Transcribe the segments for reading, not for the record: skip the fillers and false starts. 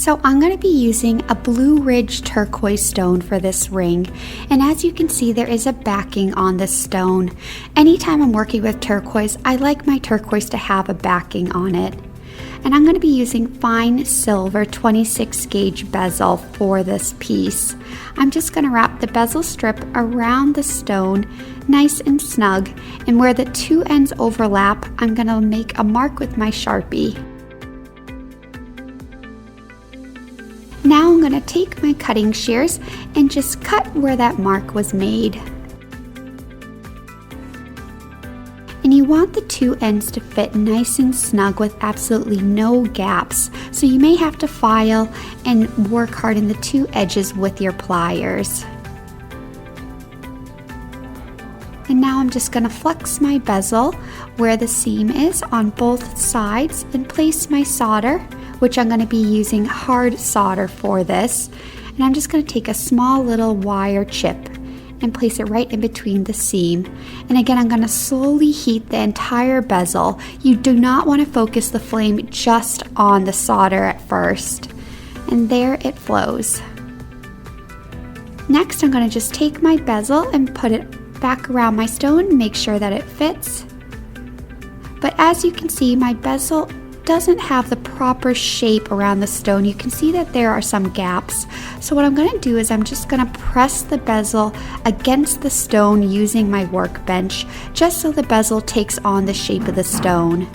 So I'm going to be using a Blue Ridge turquoise stone for this ring, and as you can see there is a backing on this stone. Anytime I'm working with turquoise, I like my turquoise to have a backing on it. And I'm going to be using fine silver 26 gauge bezel for this piece. I'm just going to wrap the bezel strip around the stone nice and snug, and where the two ends overlap, I'm going to make a mark with my Sharpie. Now I'm going to take my cutting shears and just cut where that mark was made. And you want the two ends to fit nice and snug with absolutely no gaps, so you may have to file and work hard in the two edges with your pliers. And now I'm just going to flux my bezel where the seam is on both sides and place my solder, which I'm going to be using hard solder for this. And I'm just going to take a small little wire chip and place it right in between the seam. And again, I'm going to slowly heat the entire bezel. You do not want to focus the flame just on the solder at first. And there it flows. Next, I'm going to just take my bezel and put it back around my stone, make sure that it fits. But as you can see, my bezel doesn't have the proper shape around the stone. You can see that there are some gaps. So what I'm going to do is I'm just going to press the bezel against the stone using my workbench, just so the bezel takes on the shape of the stone.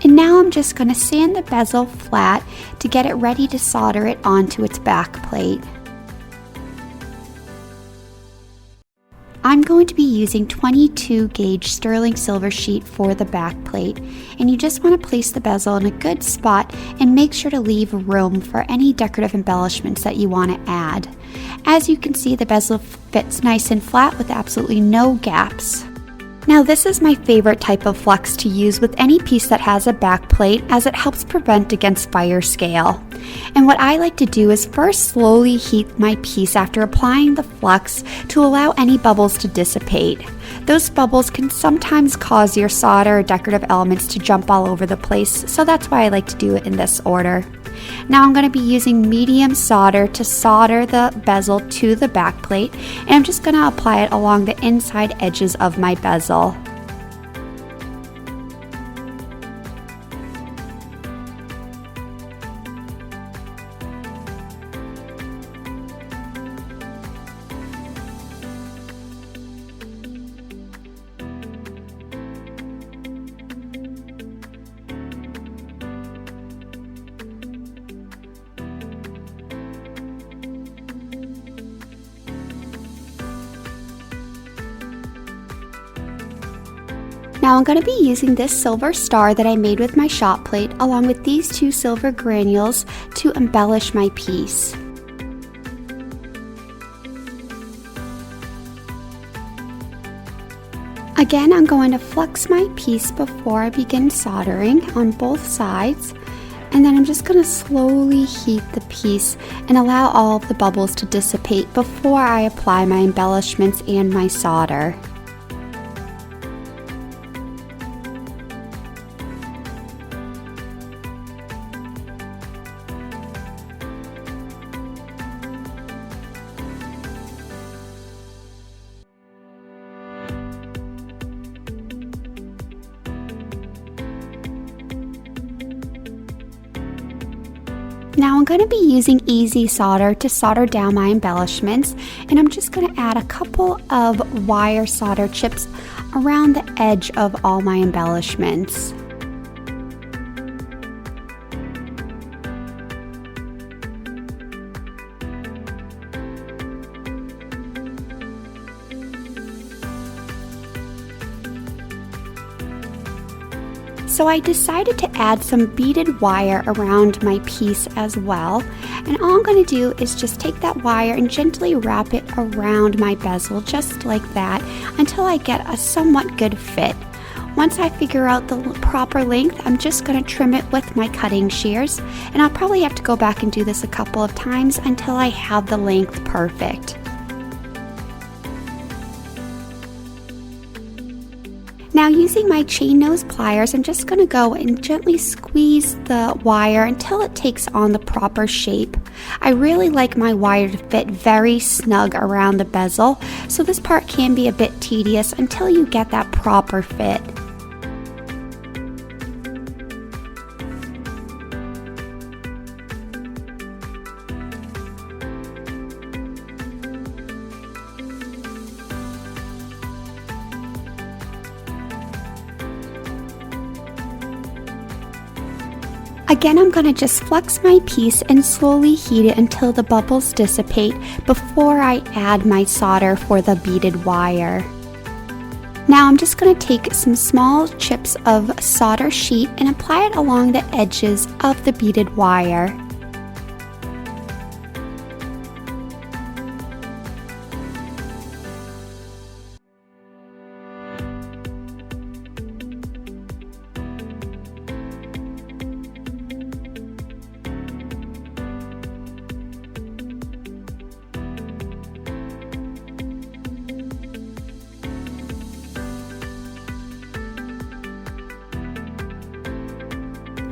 And now I'm just going to sand the bezel flat to get it ready to solder it onto its back plate. I'm going to be using 22 gauge sterling silver sheet for the back plate, and you just want to place the bezel in a good spot and make sure to leave room for any decorative embellishments that you want to add. As you can see, the bezel fits nice and flat with absolutely no gaps. Now this is my favorite type of flux to use with any piece that has a back plate, as it helps prevent against fire scale. And what I like to do is first slowly heat my piece after applying the flux to allow any bubbles to dissipate. Those bubbles can sometimes cause your solder or decorative elements to jump all over the place, so that's why I like to do it in this order. Now I'm going to be using medium solder to solder the bezel to the back plate, and I'm just going to apply it along the inside edges of my bezel. Now I'm going to be using this silver star that I made with my shot plate along with these two silver granules to embellish my piece. Again, I'm going to flux my piece before I begin soldering on both sides, and then I'm just going to slowly heat the piece and allow all of the bubbles to dissipate before I apply my embellishments and my solder. Now I'm going to be using easy solder to solder down my embellishments, and I'm just going to add a couple of wire solder chips around the edge of all my embellishments. So I decided to add some beaded wire around my piece as well, and all I'm going to do is just take that wire and gently wrap it around my bezel just like that until I get a somewhat good fit. Once I figure out the proper length, I'm just going to trim it with my cutting shears, and I'll probably have to go back and do this a couple of times until I have the length perfect. Now using my chain nose pliers, I'm just going to go and gently squeeze the wire until it takes on the proper shape. I really like my wire to fit very snug around the bezel, so this part can be a bit tedious until you get that proper fit. Again, I'm going to just flux my piece and slowly heat it until the bubbles dissipate before I add my solder for the beaded wire. Now I'm just going to take some small chips of solder sheet and apply it along the edges of the beaded wire.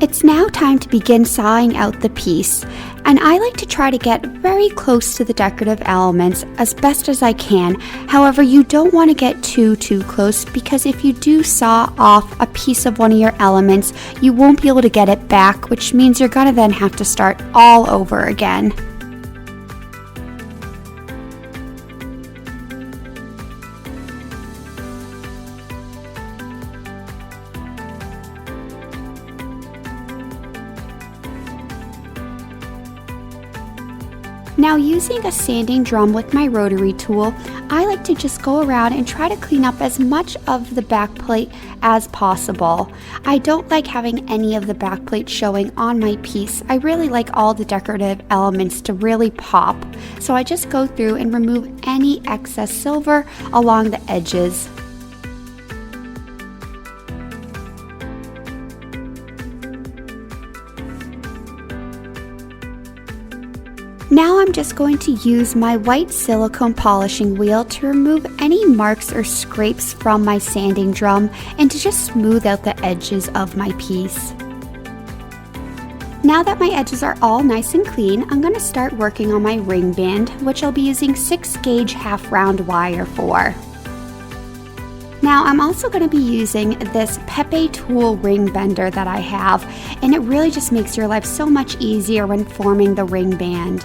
It's now time to begin sawing out the piece, and I like to try to get very close to the decorative elements as best as I can. However, you don't want to get too close, because if you do saw off a piece of one of your elements, you won't be able to get it back, which means you're going to then have to start all over again. Now using a sanding drum with my rotary tool, I like to just go around and try to clean up as much of the backplate as possible. I don't like having any of the backplate showing on my piece. I really like all the decorative elements to really pop. So I just go through and remove any excess silver along the edges. Now I'm just going to use my white silicone polishing wheel to remove any marks or scrapes from my sanding drum and to just smooth out the edges of my piece. Now that my edges are all nice and clean, I'm going to start working on my ring band, which I'll be using 6 gauge half round wire for. Now I'm also going to be using this PEPETOOL ring bender that I have, and it really just makes your life so much easier when forming the ring band.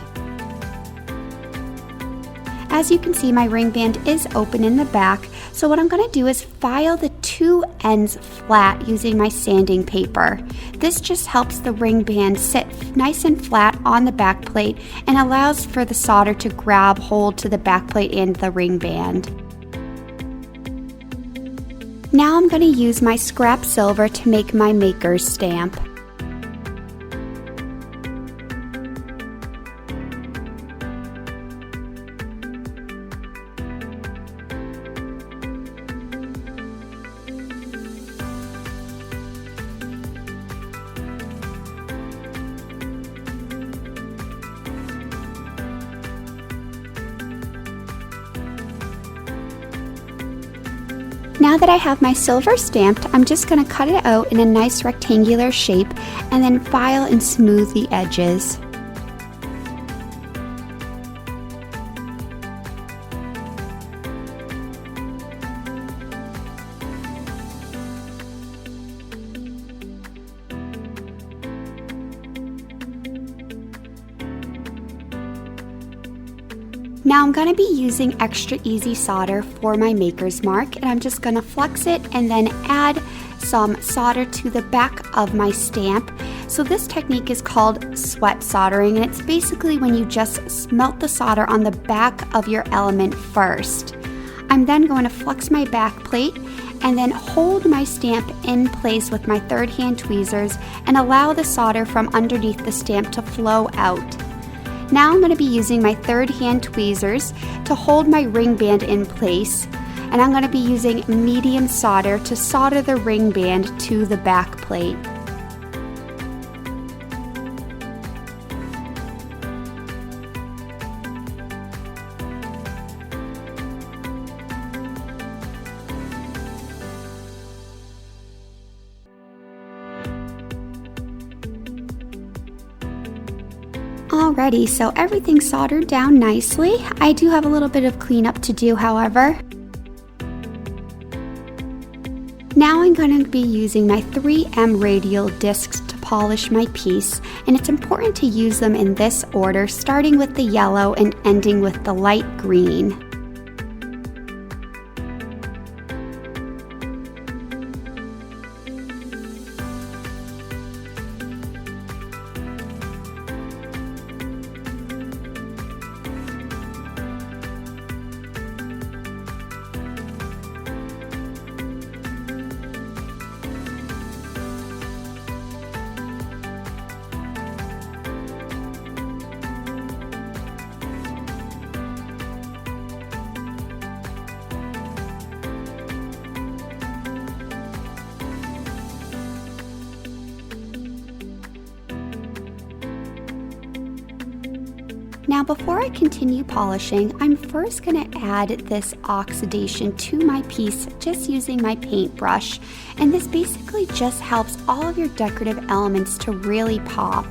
As you can see, my ring band is open in the back, so what I'm going to do is file the 2 ends flat using my sanding paper. This just helps the ring band sit nice and flat on the back plate and allows for the solder to grab hold to the back plate and the ring band. Now I'm going to use my scrap silver to make my maker's stamp. Now that I have my silver stamped, I'm just going to cut it out in a nice rectangular shape and then file and smooth the edges. Now I'm going to be using extra easy solder for my maker's mark, and I'm just going to flux it and then add some solder to the back of my stamp. So this technique is called sweat soldering, and it's basically when you just melt the solder on the back of your element first. I'm then going to flux my back plate and then hold my stamp in place with my third hand tweezers and allow the solder from underneath the stamp to flow out. Now I'm going to be using my third hand tweezers to hold my ring band in place, and I'm going to be using medium solder to solder the ring band to the back plate. ready, so everything's soldered down nicely. I do have a little bit of cleanup to do, however. Now I'm going to be using my 3M radial discs to polish my piece, and it's important to use them in this order, starting with the yellow and ending with the light green. Now before I continue polishing, I'm first going to add this oxidation to my piece just using my paintbrush, and this basically just helps all of your decorative elements to really pop.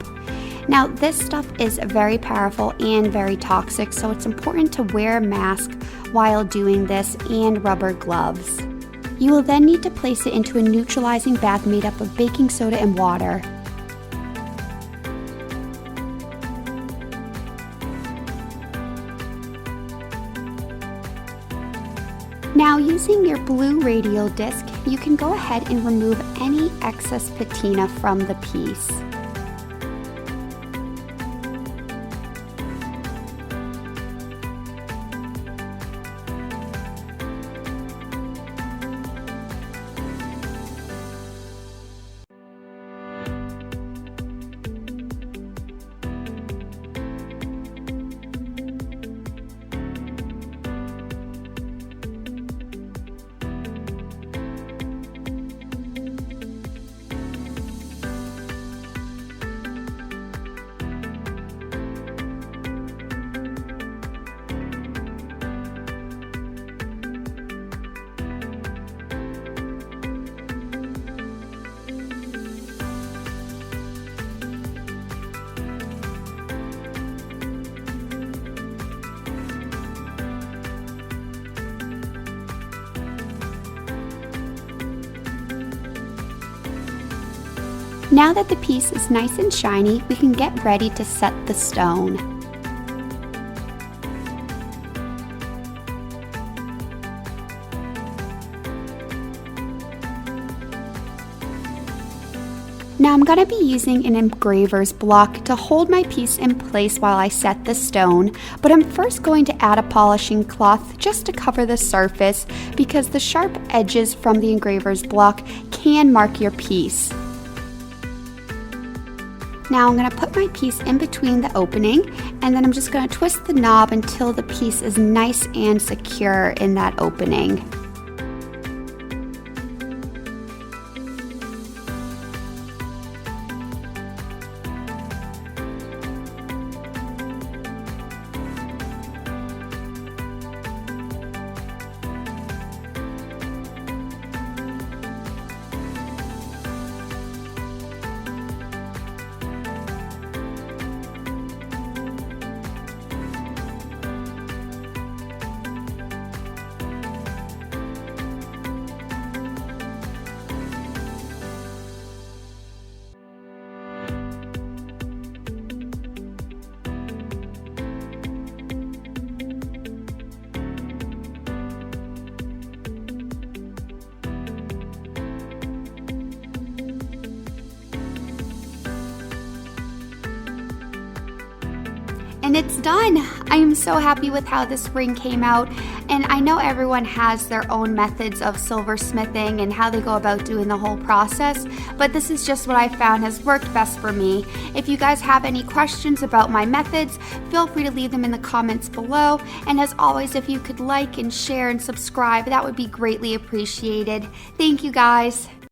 Now this stuff is very powerful and very toxic, so it's important to wear a mask while doing this and rubber gloves. You will then need to place it into a neutralizing bag made up of baking soda and water. Now using your blue radial disc, you can go ahead and remove any excess patina from the piece. Now that the piece is nice and shiny, we can get ready to set the stone. Now I'm going to be using an engraver's block to hold my piece in place while I set the stone, but I'm first going to add a polishing cloth just to cover the surface because the sharp edges from the engraver's block can mark your piece. Now I'm going to put my piece in between the opening, and then I'm just going to twist the knob until the piece is nice and secure in that opening. And it's done! I am so happy with how this ring came out, and I know everyone has their own methods of silversmithing and how they go about doing the whole process, but this is just what I found has worked best for me. If you guys have any questions about my methods, feel free to leave them in the comments below, and as always, if you could like and share and subscribe, that would be greatly appreciated. Thank you guys!